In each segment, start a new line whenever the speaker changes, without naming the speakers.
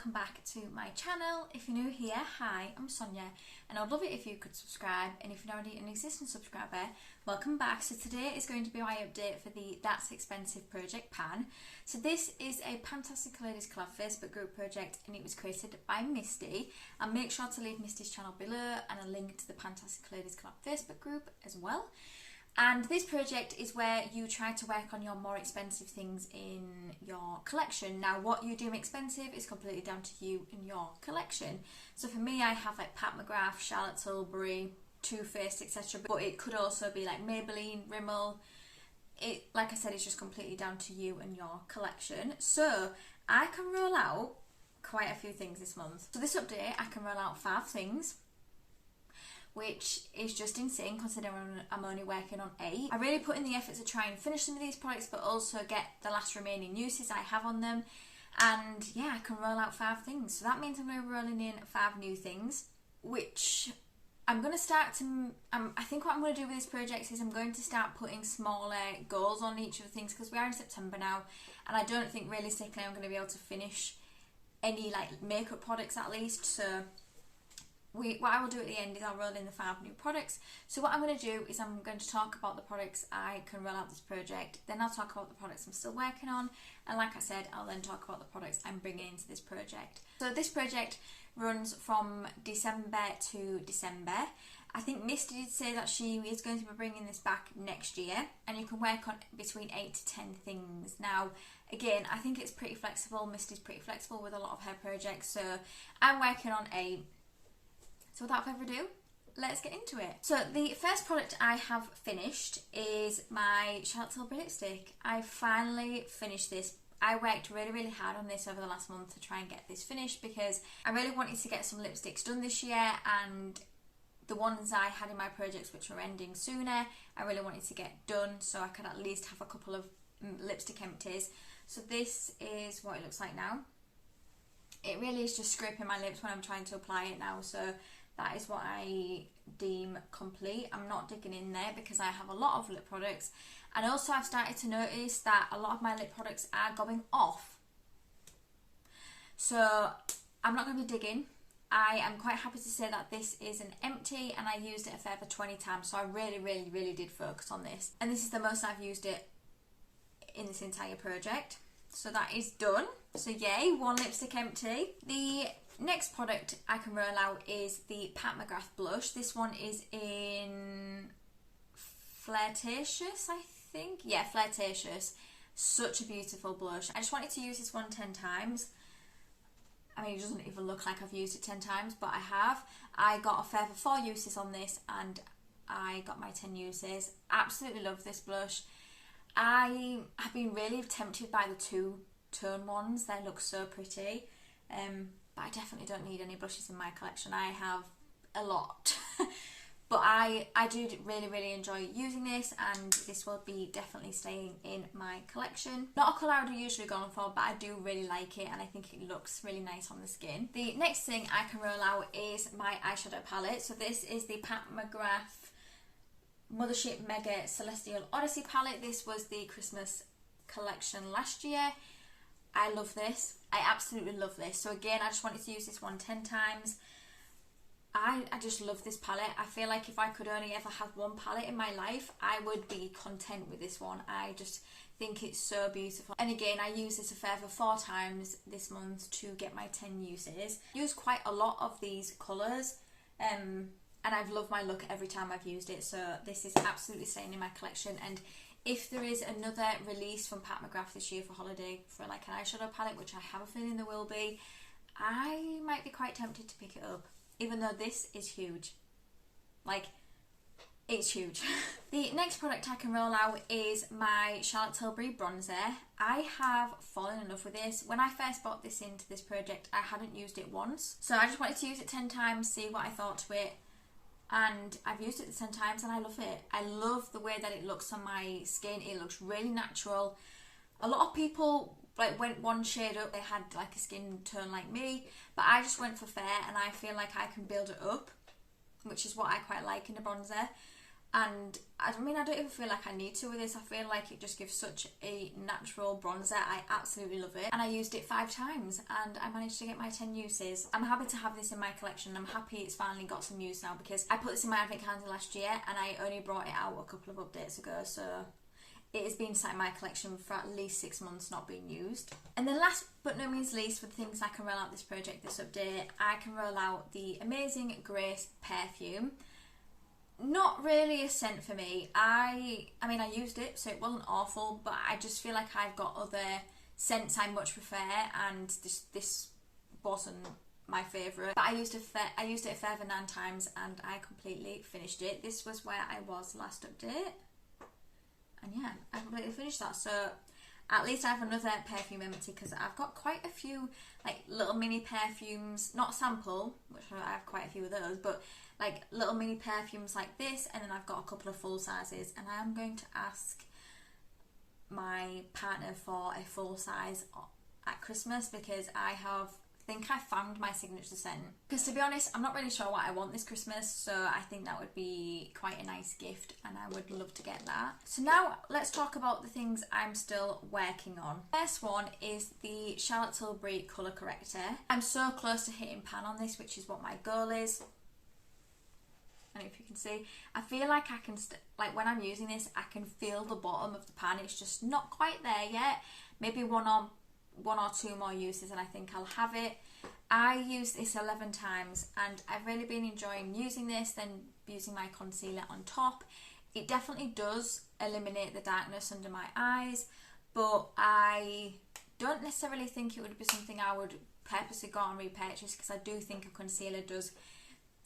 welcome back to my channel. If you're new here, hi, I'm Sonia, and I'd love it if you could subscribe, and if you're already an existing subscriber, welcome back. So today is going to be my update for the That's Expensive project, Pan. So this is a PANtastic Ladies Collab Facebook group project, and it was created by Misty. I'll make sure to leave Misty's channel below and a link to the PANtastic Ladies Collab Facebook group as well. And this project is where you try to work on your more expensive things in your collection. Now, what you deem expensive is completely down to you and your collection. So for me, I have like Pat McGrath, Charlotte Tilbury, Too Faced, etc. But it could also be like Maybelline, Rimmel. It, like I said, it's just completely down to you and your collection. So I can roll out quite a few things this month. So this update, I can roll out 5 things, which is just insane considering I'm only working on 8. I really put in the effort to try and finish some of these products, but also get the last remaining uses I have on them. And yeah, I can roll out 5 things. So that means I'm going to be rolling in 5 new things, which I'm going to start to... I think what I'm going to do with this project is I'm going to start putting smaller goals on each of the things, because we are in September now, and I don't think realistically I'm going to be able to finish any like makeup products at least. So what I will do at the end is I'll roll in the 5 new products. So what I'm going to do is I'm going to talk about the products I can roll out this project, then I'll talk about the products I'm still working on, and like I said, I'll then talk about the products I'm bringing into this project. So this project runs from December to December. I think Misty did say that she is going to be bringing this back next year, and you can work on between 8 to 10 things. Now, again, I think it's pretty flexible. Misty's pretty flexible with a lot of her projects, so I'm working on 8. So without further ado, let's get into it. So the first product I have finished is my Charlotte Tilbury lipstick. I finally finished this. I worked really hard on this over the last month to try and get this finished, because I really wanted to get some lipsticks done this year, and the ones I had in my projects which were ending sooner, I really wanted to get done so I could at least have a couple of lipstick empties. So this is what it looks like now. It really is just scraping my lips when I'm trying to apply it now, so that is what I deem complete. I'm not digging in there because I have a lot of lip products, and also I've started to notice that a lot of my lip products are going off. So I'm not going to be digging. I am quite happy to say that this is an empty, and I used it a further 20 times, so I really did focus on this. And this is the most I've used it in this entire project. So that is done. So yay, 1 lipstick empty. The next product I can roll out is the Pat McGrath Blush. This one is in Flirtatious, I think. Yeah, Flirtatious. Such a beautiful blush. I just wanted to use this one 10 times. I mean, it doesn't even look like I've used it 10 times, but I have. I got a further 4 uses on this, and I got my 10 uses. Absolutely love this blush. I have been really tempted by the 2-tone ones. They look so pretty. But I definitely don't need any blushes in my collection. I have a lot. But I do really enjoy using this, and this will be definitely staying in my collection. Not a colour I would have usually gone for, but I do really like it, and I think it looks really nice on the skin. The next thing I can roll out is my eyeshadow palette. So this is the Pat McGrath Mothership Mega Celestial Odyssey palette. This was the Christmas collection last year. I love this. I absolutely love this. So again, I just wanted to use this one 10 times. I just love this palette. I feel like if I could only ever have one palette in my life, I would be content with this one. I just think it's so beautiful. And again, I use this a further 4 times this month to get my 10 uses. I use quite a lot of these colours, and I've loved my look every time I've used it. So this is absolutely staying in my collection. And if there is another release from Pat McGrath this year for holiday for like an eyeshadow palette, which I have a feeling there will be, I might be quite tempted to pick it up, even though this is huge. Like, it's huge. The next product I can roll out is my Charlotte Tilbury bronzer. I have fallen in love with this. When I first bought this into this project, I hadn't used it once. So I just wanted to use it 10 times, see what I thought to it. And I've used it 10 times and I love it. I love the way that it looks on my skin. It looks really natural. A lot of people like went one shade up. They had like a skin tone like me, but I just went for fair, and I feel like I can build it up, which is what I quite like in a bronzer. And I mean, I don't even feel like I need to with this. I feel like it just gives such a natural bronzer. I absolutely love it. And I used it 5 times and I managed to get my 10 uses. I'm happy to have this in my collection. I'm happy it's finally got some use now, because I put this in my advent calendar last year and I only brought it out a couple of updates ago. So it has been sat in my collection for at least 6 months not being used. And then last but no means least, for the things I can roll out this project, this update, I can roll out the amazing Grace Perfume. Not really a scent for me. I mean, I used it, so it wasn't awful, but I just feel like I've got other scents I much prefer, and this wasn't my favourite. But I used it a further 9 times and I completely finished it. This was where I was last update. And yeah, I completely finished that. So at least I have another perfume empty, because I've got quite a few like little mini perfumes, not sample, which I have quite a few of those, but like little mini perfumes like this, and then I've got a couple of full sizes, and I am going to ask my partner for a full size at Christmas, because I think I found my signature scent. Because to be honest, I'm not really sure what I want this Christmas, so I think that would be quite a nice gift and I would love to get that. So now let's talk about the things I'm still working on. First one is the Charlotte Tilbury Colour Corrector. I'm so close to hitting pan on this, which is what my goal is. And if you can see, I feel like I can, like when I'm using this, I can feel the bottom of the pan. It's just not quite there yet. Maybe one or two more uses and I think I'll have it. I used this 11 times and I've really been enjoying using this, then using my concealer on top. It definitely does eliminate the darkness under my eyes, but I don't necessarily think it would be something I would purposely go and repurchase, because I do think a concealer does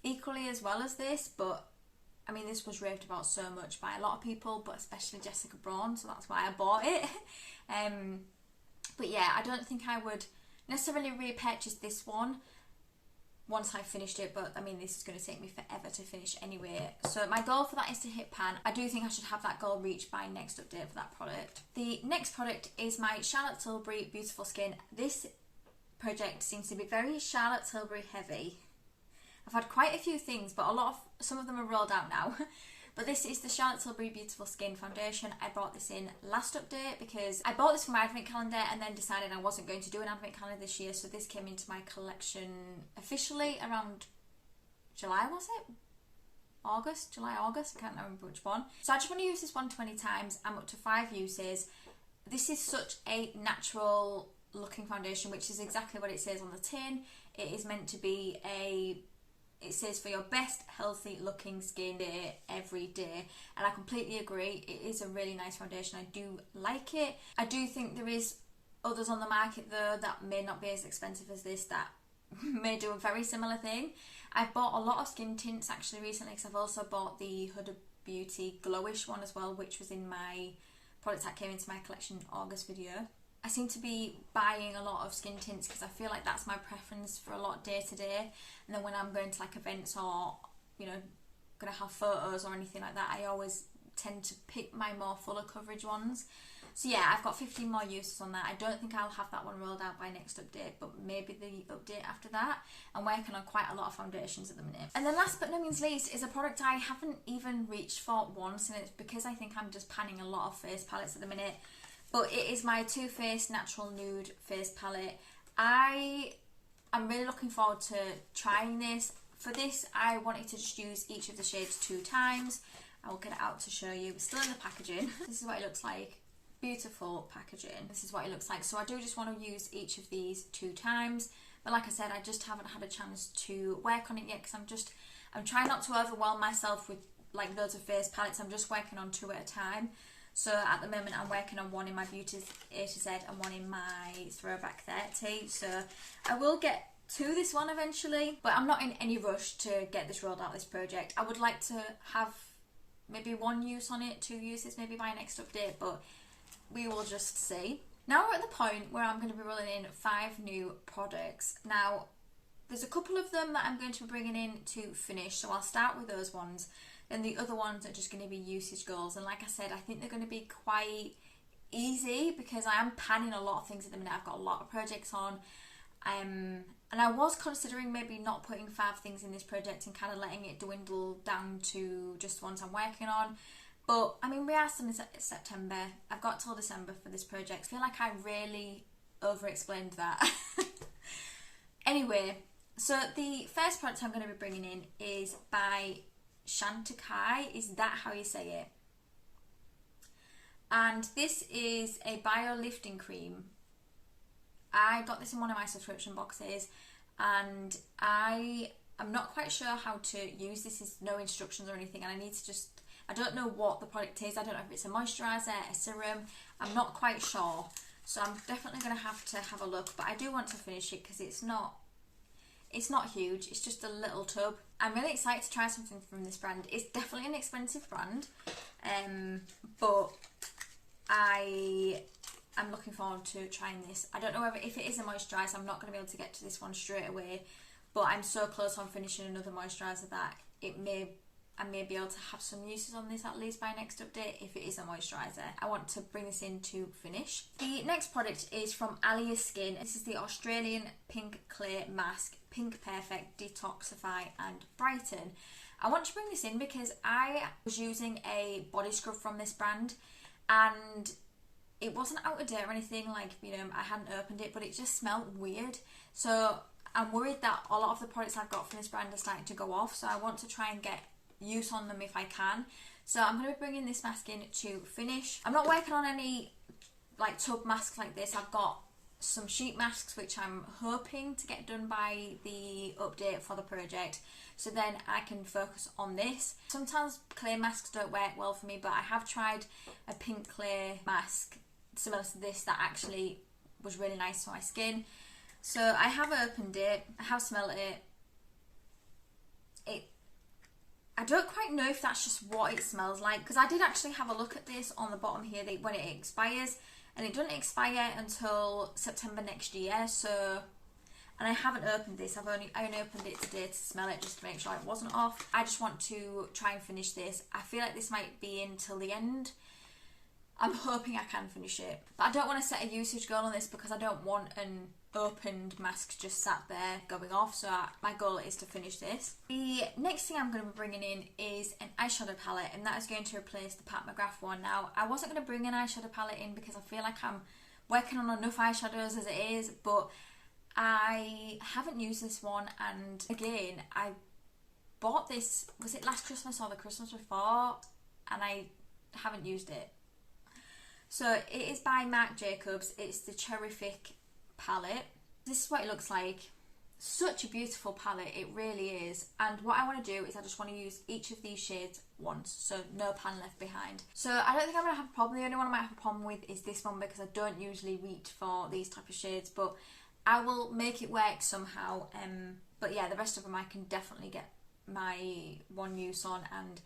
equally as well as this. But I mean, this was raved about so much by a lot of people, but especially Jessica Braun, so that's why I bought it. But yeah, I don't think I would necessarily repurchase this one once I've finished it, but I mean, this is going to take me forever to finish anyway. So my goal for that is to hit pan. I do think I should have that goal reached by next update for that product. The next product is my Charlotte Tilbury Beautiful Skin. This project seems to be very Charlotte Tilbury heavy. I've had quite a few things, but some of them are rolled out now. But this is the Charlotte Tilbury Beautiful Skin Foundation. I brought this in last update because I bought this for my advent calendar and then decided I wasn't going to do an advent calendar this year. So this came into my collection officially around July, was it? July, August, I can't remember which one. So I just want to use this one 20 times. I'm up to 5 uses. This is such a natural looking foundation, which is exactly what it says on the tin. It is meant to be it says for your best healthy looking skin day every day, and I completely agree. It is a really nice foundation. I do like it. I do think there is others on the market though that may not be as expensive as this that may do a very similar thing. I've bought a lot of skin tints actually recently, because I've also bought the Huda Beauty Glowish one as well, which was in my product that came into my collection August video. I seem to be buying a lot of skin tints because I feel like that's my preference for a lot day to day. And then when I'm going to like events or, you know, going to have photos or anything like that, I always tend to pick my more fuller coverage ones. So yeah, I've got 15 more uses on that. I don't think I'll have that one rolled out by next update, but maybe the update after that. I'm working on quite a lot of foundations at the minute. And then last but no means least is a product I haven't even reached for once, and it's because I think I'm just panning a lot of face palettes at the minute. But it is my Too Faced Natural Nude Face Palette. I'm really looking forward to trying this. For this, I wanted to just use each of the shades 2 times. I will get it out to show you. It's still in the packaging. This is what it looks like. Beautiful packaging. This is what it looks like. So I do just want to use each of these 2 times. But like I said, I just haven't had a chance to work on it yet, because I'm trying not to overwhelm myself with like loads of face palettes. I'm just working on 2 at a time. So at the moment I'm working on one in my Beauty A to Z and one in my Throwback 30. So I will get to this one eventually, but I'm not in any rush to get this rolled out, this project. I would like to have maybe 1 use on it, 2 uses maybe by next update, but we will just see. Now we're at the point where I'm going to be rolling in 5 new products. Now there's a couple of them that I'm going to be bringing in to finish, so I'll start with those ones. Then the other ones are just going to be usage goals, and like I said, I think they're going to be quite easy because I am panning a lot of things at the minute. I've got a lot of projects on, and And I was considering maybe not putting 5 things in this project and kind of letting it dwindle down to just the ones I'm working on. But I mean, we are still in September. I've got till December for this project. I feel like I really over-explained that. Anyway, so the first product I'm going to be bringing in is by Chantecaille. Is that how you say it? And this is a bio lifting cream. I got this in one of my subscription boxes, and I'm not quite sure how to use this. There's no instructions or anything, and I don't know what the product is. I don't know if it's a moisturiser, a serum. I'm not quite sure. So I'm definitely going to have a look, but I do want to finish it because it's not huge. It's just a little tub. I'm really excited to try something from this brand. It's definitely an expensive brand, but I'm looking forward to trying this. I don't know if it is a moisturiser. I'm not going to be able to get to this one straight away, but I'm so close on finishing another moisturiser that I may be able to have some uses on this at least by next update if it is a moisturiser. I want to bring this in to finish. The next product is from Alia Skin. This is the Australian Pink Clay Mask, Pink Perfect, Detoxify and Brighten. I want to bring this in because I was using a body scrub from this brand and it wasn't out of date or anything, like, you know, I hadn't opened it, but it just smelled weird. So I'm worried that a lot of the products I've got from this brand are starting to go off, so I want to try and get use on them if I can. So I'm going to be bringing this mask in to finish. I'm not working on any like tub masks like this. I've got some sheet masks which I'm hoping to get done by the update for the project, so then I can focus on this. Sometimes clay masks don't work well for me, but I have tried a pink clay mask similar to this that actually was really nice for my skin. So I have opened it, I have smelled it. I don't quite know if that's just what it smells like, because I did actually have a look at this on the bottom here when it expires, and it doesn't expire until September next year. So, and I haven't opened this. I only opened it today to smell it just to make sure it wasn't off. I just want to try and finish this. I feel like this might be until the end. I'm hoping I can finish it, but I don't want to set a usage goal on this because I don't want an opened mask just sat there going off. So my goal is to finish this. The next thing I'm going to be bringing in is an eyeshadow palette, and that is going to replace the Pat McGrath one. Now, I wasn't going to bring an eyeshadow palette in because I feel like I'm working on enough eyeshadows as it is, but I haven't used this one, and again, I bought this, was it last Christmas or the Christmas before, and I haven't used it. So it is by Marc Jacobs. It's the Terrific palette. This is what it looks like. Such a beautiful palette, it really is. And what I want to do is I just want to use each of these shades once, so no pan left behind. So I don't think I'm going to have a problem. The only one I might have a problem with is this one because I don't usually reach for these type of shades, but I will make it work somehow. But yeah, the rest of them I can definitely get my one use on, and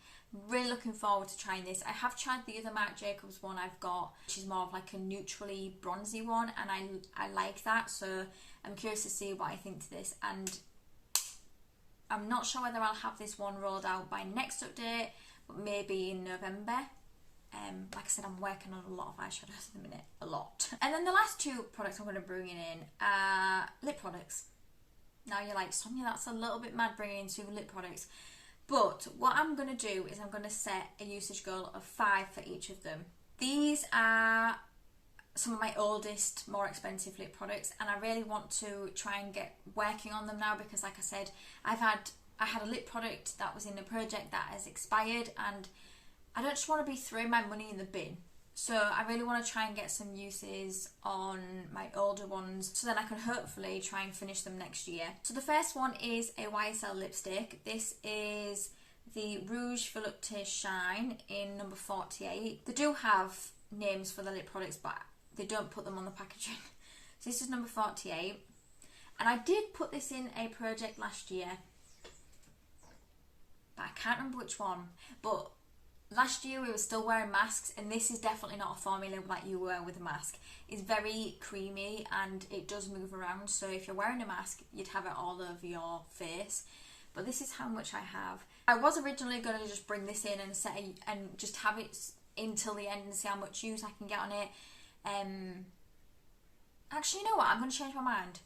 really looking forward to trying this. I have tried the other Marc Jacobs one I've got, which is more of like a neutrally bronzy one, and I like that, so I'm curious to see what I think to this. And I'm not sure whether I'll have this one rolled out by next update, but maybe in November. Like I said, I'm working on a lot of eyeshadows at the minute, a lot. And then the last two products I'm going to bring in are lip products. Now you're like, Sonia, that's a little bit mad bringing in 2 lip products. But what I'm going to do is I'm going to set a usage goal of 5 for each of them. These are some of my oldest, more expensive lip products, and I really want to try and get working on them now because, like I said, I had a lip product that was in a project that has expired, and I don't just want to be throwing my money in the bin. So I really want to try and get some uses on my older ones, so then I can hopefully try and finish them next year. So the first one is a YSL lipstick. This is the Rouge Volupté Shine in number 48. They do have names for the lip products, but they don't put them on the packaging. So this is number 48. And I did put this in a project last year, but I can't remember which one. But last year we were still wearing masks, and this is definitely not a formula like you wear with a mask. It's very creamy and it does move around, so if you're wearing a mask you'd have it all over your face. But this is how much I have. I was originally going to just bring this in and just have it until the end and see how much use I can get on it. Actually, you know what? I'm going to change my mind.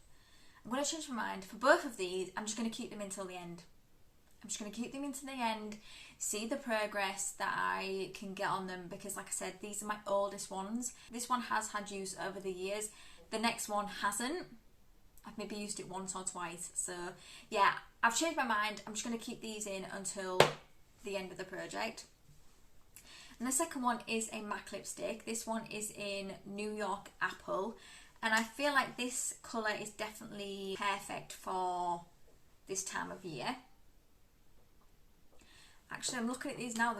I'm going to change my mind. For both of these, I'm just going to keep them until the end. I'm just going to keep them into the end, see the progress that I can get on them, because like I said, these are my oldest ones. This one has had use over the years. The next one hasn't. I've maybe used it once or twice. So yeah, I've changed my mind. I'm just going to keep these in until the end of the project. And the second one is a MAC lipstick. This one is in New York Apple. And I feel like this colour is definitely perfect for this time of year. Actually, I'm looking at these now.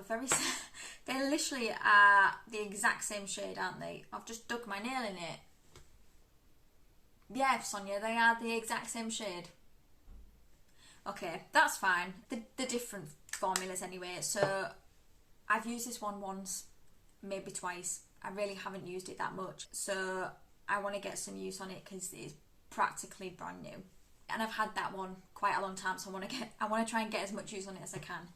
They literally are the exact same shade, aren't they? I've just dug my nail in it. Yeah, Sonia, they are the exact same shade. Okay, that's fine. The different formulas anyway. So I've used this one once, maybe twice. I really haven't used it that much. So I want to get some use on it because it's practically brand new. And I've had that one quite a long time, so I want to try and get as much use on it as I can.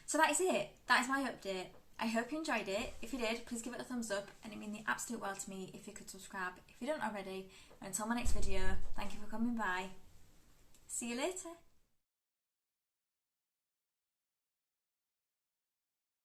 So that is it. That is my update. I hope you enjoyed it. If you did, please give it a thumbs up, and it means the absolute world to me if you could subscribe if you don't already. And until my next video, thank you for coming by. See you later.